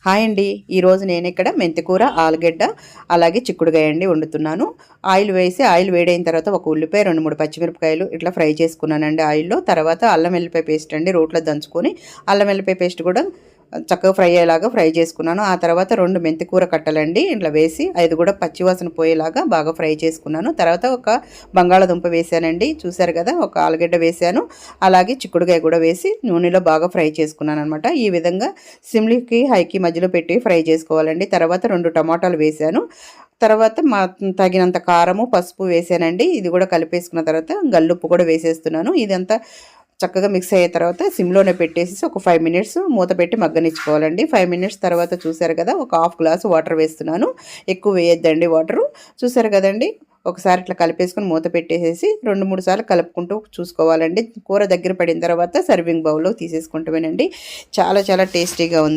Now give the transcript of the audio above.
Hi అండి, ఈరోజు నేను ఇక్కడ మెంతికూర, ఆలుగడ్డ అలాగే చిక్కుడుకాయ అండి వండుతున్నాను. ఆయిల్ వేసి ఆయిల్ వేడైన తర్వాత ఒక ఉల్లిపాయ, 2, 3 పచ్చిమిరపకాయలు ఇట్లా ఫ్రై చేసుకున్నానండి ఆయిల్లో. తర్వాత అల్లం వెల్లిపాయ పేస్ట్ అండి రోట్లో దంచుకొని అల్లం వెల్లిపాయ పేస్ట్ కూడా చక్కగా ఫ్రై అయ్యేలాగా ఫ్రై చేసుకున్నాను. ఆ తర్వాత 2 మెంతికూర కట్టలండి ఇట్లా వేసి అది కూడా పచ్చివాసన పోయేలాగా బాగా ఫ్రై చేసుకున్నాను. తర్వాత ఒక బంగాళదుంప వేసానండి, చూసారు కదా, ఒక ఆలుగడ్డ వేసాను, అలాగే చిక్కుడుకాయ కూడా వేసి నూనెలో బాగా ఫ్రై చేసుకున్నాను అనమాట. ఈ విధంగా సిమ్లీకి హైకి మధ్యలో పెట్టి ఫ్రై చేసుకోవాలండి. తర్వాత 2 టమాటాలు వేసాను. తర్వాత తగినంత కారము, పసుపు వేసానండి. ఇది కూడా కలిపేసుకున్న తర్వాత గల్లుప్పు కూడా వేసేస్తున్నాను. ఇదంతా చక్కగా మిక్స్ అయ్యే తర్వాత సిమ్లోనే పెట్టేసి ఒక 5 మినిట్స్ మూత పెట్టి మగ్గనిచ్చుకోవాలండి. 5 మినిట్స్ తర్వాత చూసారు కదా, ఒక హాఫ్ గ్లాసు వాటర్ వేస్తున్నాను. ఎక్కువ వేయొద్దండి వాటరు. చూసారు కదండి, ఒకసారి ఇట్లా కలిపేసుకొని మూత పెట్టేసేసి 2-3 సార్లు కలుపుకుంటూ చూసుకోవాలండి. కూర దగ్గర పడిన తర్వాత సర్వింగ్ బౌల్లో తీసేసుకుంటామేనండి. చాలా చాలా టేస్టీగా ఉందండి.